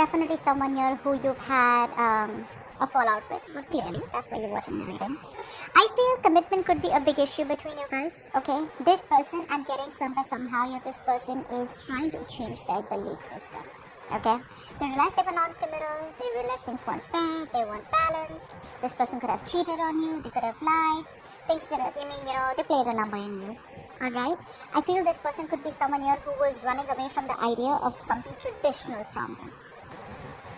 definitely someone here who you've had a fallout with. But clearly, that's why you're watching the reading. I feel commitment could be a big issue between you guys. Okay, this person, I'm getting somehow here. This person is trying to change their belief system. Okay, they realize they were non-committal. They realize things weren't fair. They weren't balanced. This person could have cheated on you. They could have lied. Things could have, they played a number in you. Alright, I feel this person could be someone here who was running away from the idea of something traditional from them,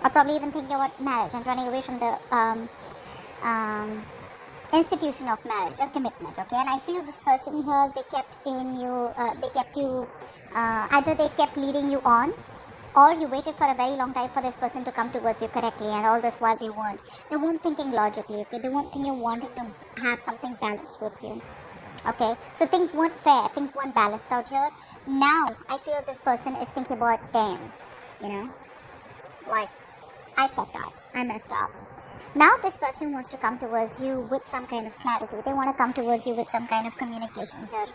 or probably even thinking about marriage and running away from the institution of marriage or commitment. Okay, and I feel this person here, they kept you, either they kept leading you on, or you waited for a very long time for this person to come towards you correctly, and all this while they weren't thinking logically. Okay, they weren't thinking, wanting to have something balanced with you. Okay, so things weren't fair, things weren't balanced out here. Now, I feel this person is thinking about, damn, like, I fucked up, I messed up. Now this person wants to come towards you with some kind of clarity. They want to come towards you with some kind of communication here.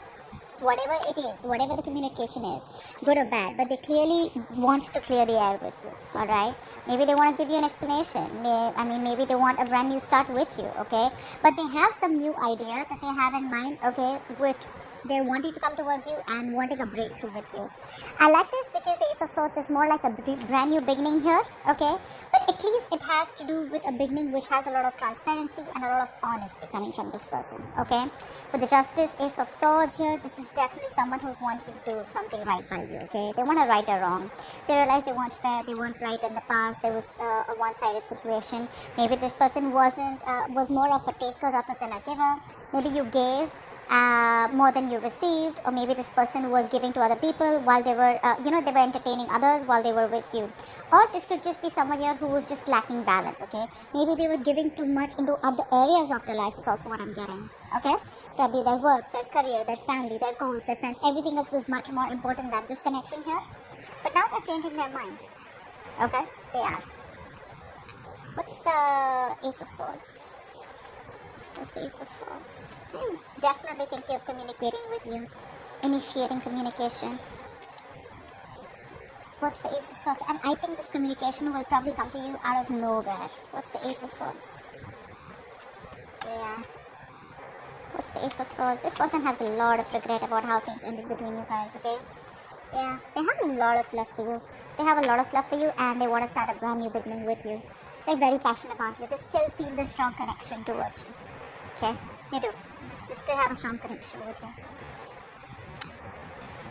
Whatever it is, whatever the communication is, good or bad, but they clearly want to clear the air with you, alright? Maybe they want to give you an explanation. Maybe they want a brand new start with you, okay? But they have some new idea that they have in mind, okay, which they're wanting to come towards you and wanting a breakthrough with you. I like this because the Ace of Swords is more like a brand new beginning here, okay? But at least it has to do with a beginning which has a lot of transparency and a lot of honesty coming from this person, okay? With the Justice, Ace of Swords here, this is definitely someone who's wanting to do something right by you, okay? They want to right or wrong. They realize they weren't fair, they weren't right in the past, there was a one-sided situation. Maybe this person was more of a taker rather than a giver. Maybe you gave more than you received, or maybe this person was giving to other people while they were, they were entertaining others while they were with you. Or this could just be someone here who was just lacking balance, okay? Maybe they were giving too much into other areas of their life is also what I'm getting, okay? Probably their work, their career, their family, their goals, their friends, everything else was much more important than this connection here. But now they're changing their mind, okay? They are. What's the Ace of Swords? What's the Ace of Swords? Definitely thinking of communicating with you, initiating communication. What's the Ace of Swords? And I think this communication will probably come to you out of nowhere. What's the Ace of Swords? Yeah. What's the Ace of Swords? This person has a lot of regret about how things ended between you guys, okay? Yeah, they have a lot of love for you. They have a lot of love for you, and they want to start a brand new beginning with you. They're very passionate about you. They still feel this strong connection towards you. Okay, they do. They still have a strong connection with you.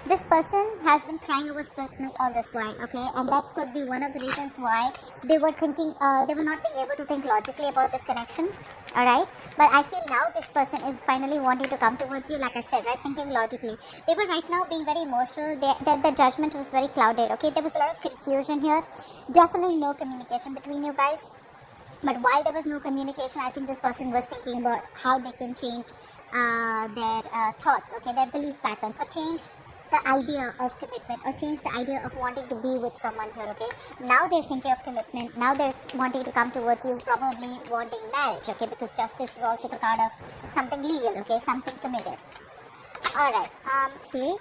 This person has been crying over spilt milk all this while, okay? And that could be one of the reasons why they were thinking, they were not being able to think logically about this connection, alright? But I feel now this person is finally wanting to come towards you, like I said, right? Thinking logically. They were right now being very emotional. The judgment was very clouded, okay? There was a lot of confusion here. Definitely no communication between you guys. But while there was no communication, I think this person was thinking about how they can change their thoughts, okay, their belief patterns, or change the idea of commitment, or change the idea of wanting to be with someone here, okay. Now they're thinking of commitment. Now they're wanting to come towards you, probably wanting marriage, okay, because justice is also the card of something legal, okay, something committed. Alright, see,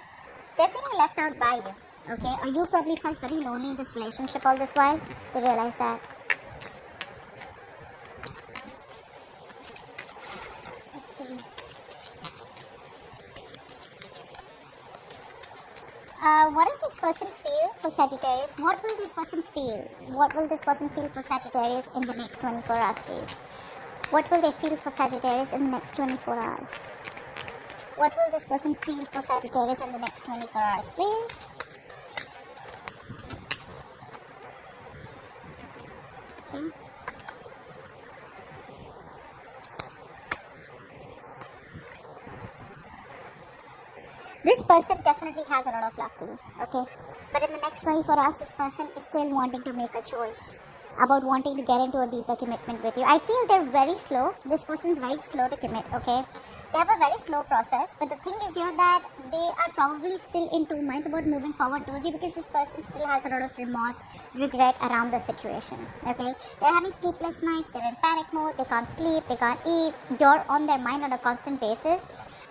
they're feeling left out by you, okay, or you probably felt very lonely in this relationship all this while. They realize that. What does this person feel for Sagittarius? What will this person feel? What will this person feel for Sagittarius in the next 24 hours, please? What will they feel for Sagittarius in the next 24 hours? What will this person feel for Sagittarius in the next 24 hours, please? Okay. This person definitely has a lot of love for you, okay? But in the next 24 hours, this person is still wanting to make a choice about wanting to get into a deeper commitment with you. I feel they're very slow. This person's very slow to commit, okay? They have a very slow process, but the thing is here that they are probably still in two minds about moving forward towards you, because this person still has a lot of remorse, regret around the situation, okay? They're having sleepless nights, they're in panic mode, they can't sleep, they can't eat, you're on their mind on a constant basis.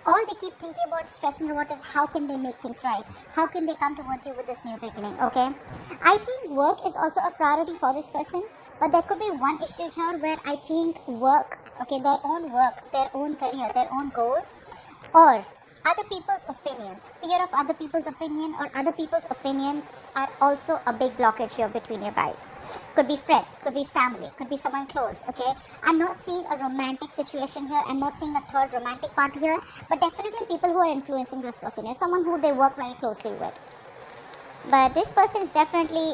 All they keep thinking about, stressing about is how can they make things right? How can they come towards you with this new beginning, okay? I think work is also a priority for this person, but there could be one issue here where I think work, okay, their own career, their own goals, or other people's opinions, fear of other people's opinion or other people's opinions are also a big blockage here between you guys. Could be friends, could be family, could be someone close, okay? I'm not seeing a romantic situation here. I'm not seeing a third romantic part here, but definitely people who are influencing this person is someone who they work very closely with. But this person is definitely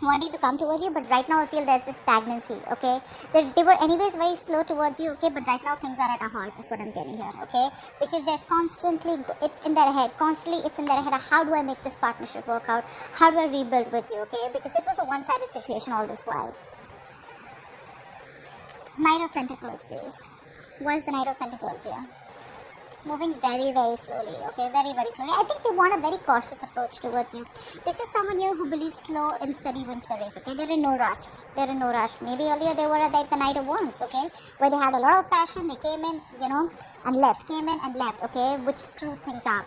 wanting to come towards you, but right now I feel there's this stagnancy, okay? They were anyways very slow towards you, okay? But right now things are at a halt, is what I'm getting here, okay? Because they're constantly, it's in their head, how do I make this partnership work out? How do I rebuild with you, okay? Because it was a one-sided situation all this while. Knight of Pentacles, please. What is the Knight of Pentacles here? Moving very, very slowly, okay? Very, very slowly. I think they want a very cautious approach towards you. This is someone here who believes slow and steady wins the race, okay? They're in no rush. Maybe earlier they were like the Knight of Wands, okay? Where they had a lot of passion, they came in, and left, okay? Which screwed things up.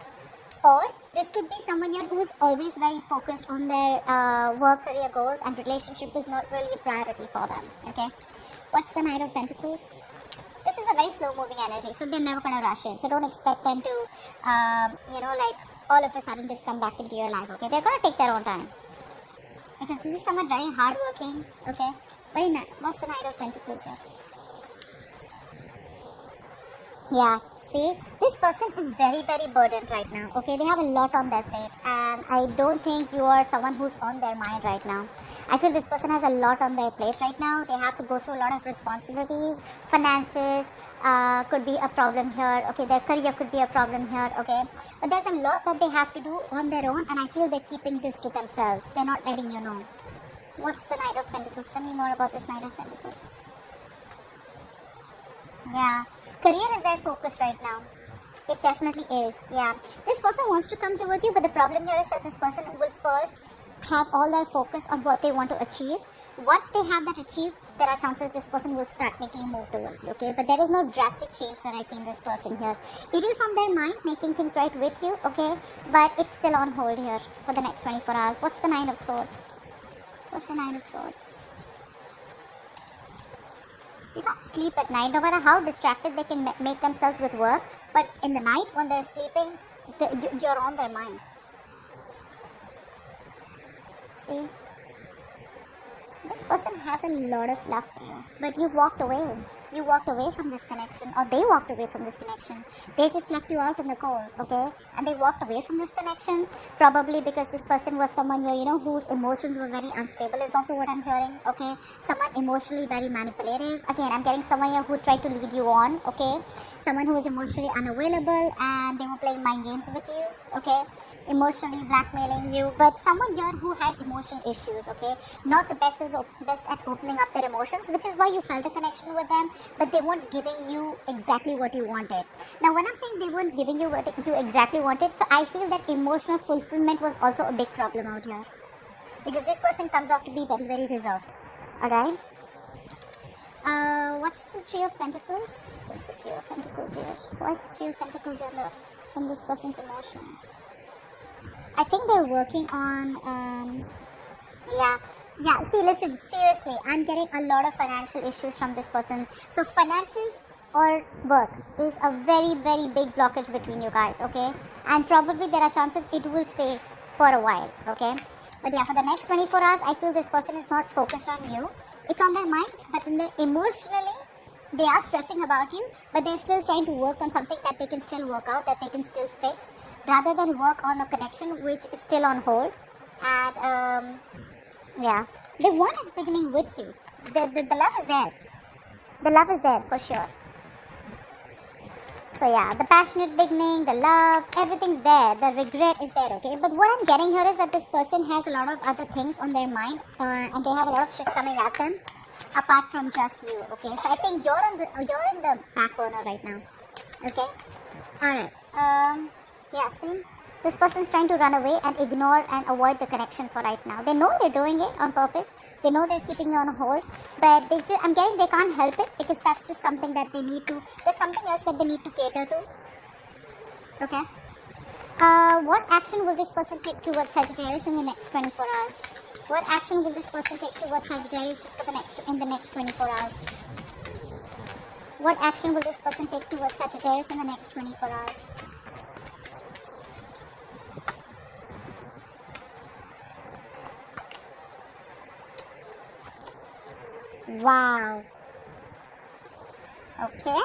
Or this could be someone here who is always very focused on their work, career goals, and relationship is not really a priority for them, okay? What's the Knight of Pentacles? This is a very slow moving energy, so they're never going to rush in. So don't expect them to, like all of a sudden just come back into your life, okay? They're going to take their own time. Because this is someone very hardworking, okay? Very nice. What's the Knight of Pentacles here? Yeah. See, this person is very, very burdened right now, okay? They have a lot on their plate, and I don't think you are someone who's on their mind right now. I feel this person has a lot on their plate right now. They have to go through a lot of responsibilities, finances could be a problem here, okay? Their career could be a problem here, okay? But there's a lot that they have to do on their own, and I feel they're keeping this to themselves. They're not letting you know. What's the Knight of Pentacles? Tell me more about this Knight of Pentacles. Yeah, career is their focus right now. It definitely is. Yeah, this person wants to come towards you, but the problem here is that this person will first have all their focus on what they want to achieve. Once they have that achieved, there are chances this person will start making a move towards you, okay? But there is no drastic change that I see in this person here. It is on their mind, making things right with you, okay? But it's still on hold here for the next 24 hours. What's the Nine of Swords? What's the Nine of Swords? They can't sleep at night, no matter how distracted they can make themselves with work. But in the night, when they're sleeping, you're on their mind. See? This person has a lot of love for you, but you walked away. You walked away from this connection, or they walked away from this connection. They just left you out in the cold, okay? And they walked away from this connection, probably because this person was someone here, whose emotions were very unstable, is also what I'm hearing, okay? Someone emotionally very manipulative. Again, I'm getting someone here who tried to lead you on, okay? Someone who is emotionally unavailable, and they were playing mind games with you, okay? Emotionally blackmailing you, but someone here who had emotional issues, okay? Not the best at opening up their emotions, which is why you felt a connection with them, but they weren't giving you exactly what you wanted. Now, when I'm saying they weren't giving you what you exactly wanted, so I feel that emotional fulfillment was also a big problem out here, because this person comes off to be very, very reserved. Alright? What's the Three of Pentacles? What's the Three of Pentacles here? Why is the Three of Pentacles in this person's emotions? I think they're working on, yeah, see, listen, seriously, I'm getting a lot of financial issues from this person. So finances or work is a very, very big blockage between you guys, okay? And probably there are chances it will stay for a while, okay? But yeah, for the next 24 hours, I feel this person is not focused on you. It's on their mind, but emotionally, they are stressing about you, but they're still trying to work on something that they can still work out, that they can still fix, rather than work on a connection which is still on hold. And, yeah, they want its beginning with you. The love is there. The love is there for sure. So yeah, the passionate beginning, the love, everything's there. The regret is there, okay? But what I'm getting here is that this person has a lot of other things on their mind, and they have a lot of shit coming at them, apart from just you, okay? So I think you're in the back burner right now, okay? Alright, yeah, see? This person is trying to run away and ignore and avoid the connection for right now. They know they're doing it on purpose. They know they're keeping you on hold. But I'm getting they can't help it, because that's just something that they need to. There's something else that they need to cater to. Okay. What action will this person take towards Sagittarius in the next 24 hours? What action will this person take towards Sagittarius in the next 24 hours? What action will this person take towards Sagittarius in the next 24 hours? Wow. Okay.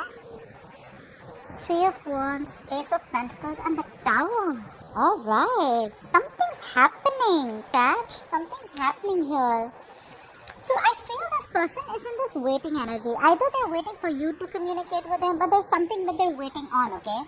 Three of Wands, Ace of Pentacles, and the Tower. Alright. Something's happening, Sag. Something's happening here. So I feel this person is in this waiting energy. Either they're waiting for you to communicate with them, but there's something that they're waiting on, okay?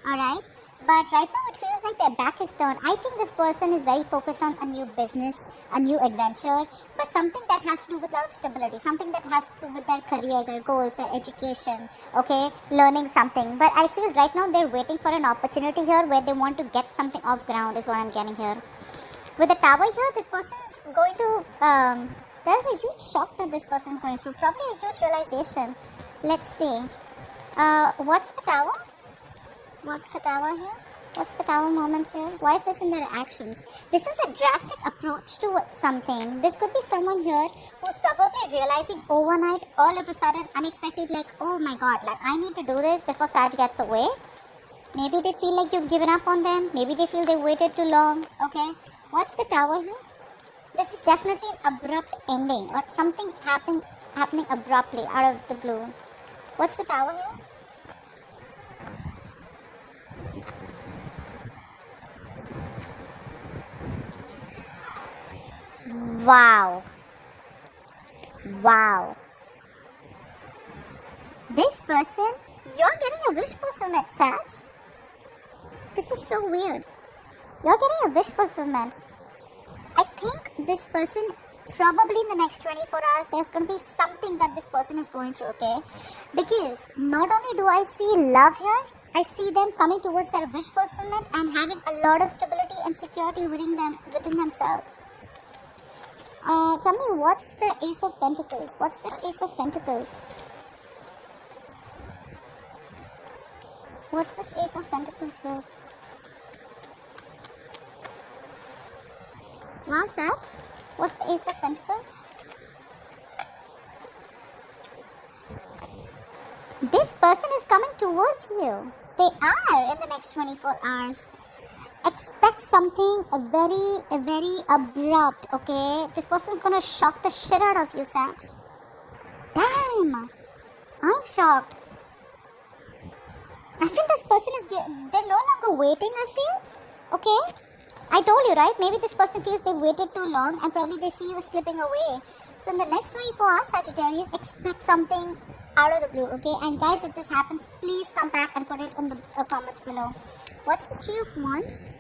Alright? But right now it feels like their back is turned. I think this person is very focused on a new business, a new adventure, but something that has to do with a lot of stability, something that has to do with their career, their goals, their education, okay, learning something. But I feel right now they're waiting for an opportunity here where they want to get something off ground is what I'm getting here. With the Tower here, this person is going to, there's a huge shock that this person is going through, probably a huge realization. Let's see. What's the Tower? What's the Tower here? What's the Tower moment here? Why is this in their actions? This is a drastic approach towards something. This could be someone here who's probably realizing overnight, all of a sudden, unexpected, like, oh my god, like I need to do this before Sag gets away. Maybe they feel like you've given up on them. Maybe they feel they waited too long. Okay. What's the Tower here? This is definitely an abrupt ending or something happening abruptly out of the blue. What's the Tower here? Wow. Wow. This person, you're getting a wish fulfillment, Sag. This is so weird. You're getting a wish fulfillment. I think this person, probably in the next 24 hours, there's going to be something that this person is going through, okay? Because not only do I see love here, I see them coming towards their wish fulfillment and having a lot of stability and security within themselves. Tell me, what's the Ace of Pentacles? What's this Ace of Pentacles? What's this Ace of Pentacles here? Wow, Sag. What's the Ace of Pentacles? This person is coming towards you. They are in the next 24 hours. Expect something very abrupt, okay? This person is gonna shock the shit out of you, Sag. Damn! I'm shocked. I feel this person is, they're no longer waiting, I feel. Okay? I told you, right? Maybe this person feels they waited too long and probably they see you slipping away. So in the next 24 hours, Sagittarius, expect something out of the blue, okay? And guys, if this happens, please come back and put it in the comments below. What's the Three of Wands?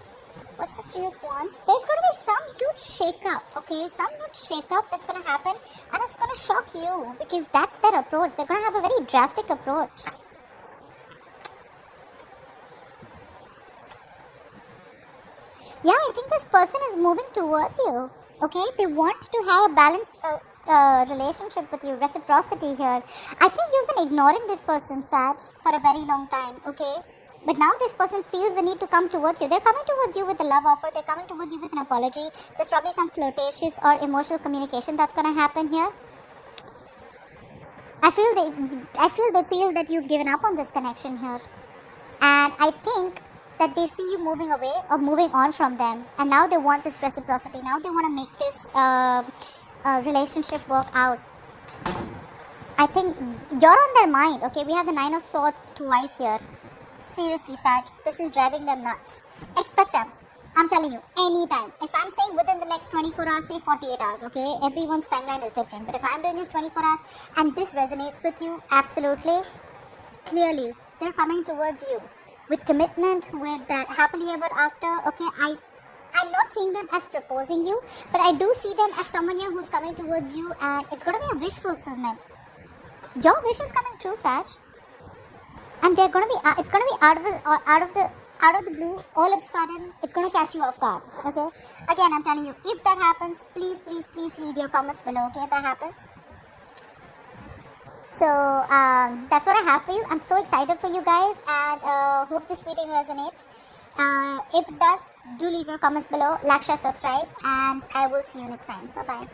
What's the Three of Wands? There's going to be some huge shake-up, okay? Some huge shake-up that's going to happen and it's going to shock you because that's their approach. They're going to have a very drastic approach. Yeah, I think this person is moving towards you, okay? They want to have a balanced relationship with you, reciprocity here. I think you've been ignoring this person, Sag, for a very long time, okay? But now this person feels the need to come towards you. They're coming towards you with a love offer. They're coming towards you with an apology. There's probably some flirtatious or emotional communication that's going to happen here. I feel they feel that you've given up on this connection here. And I think that they see you moving away or moving on from them. And now they want this reciprocity. Now they want to make this relationship work out. I think you're on their mind, okay? We have the Nine of Swords twice here. Seriously, Sag, this is driving them nuts. Expect them. I'm telling you, anytime. If I'm saying within the next 24 hours, say 48 hours, okay? Everyone's timeline is different. But if I'm doing this 24 hours and this resonates with you, absolutely, clearly, they're coming towards you. With commitment, with that happily ever after, okay? I'm not seeing them as proposing you, but I do see them as someone here who's coming towards you and it's going to be a wish fulfillment. Your wish is coming true, Sag. And they're gonna be, it's gonna be out of the blue. All of a sudden, it's gonna catch you off guard. Okay. Again, I'm telling you, if that happens, please leave your comments below. Okay, if that happens. So that's what I have for you. I'm so excited for you guys, and Hope this reading resonates. If it does, do leave your comments below, like, share, subscribe, and I will see you next time. Bye bye.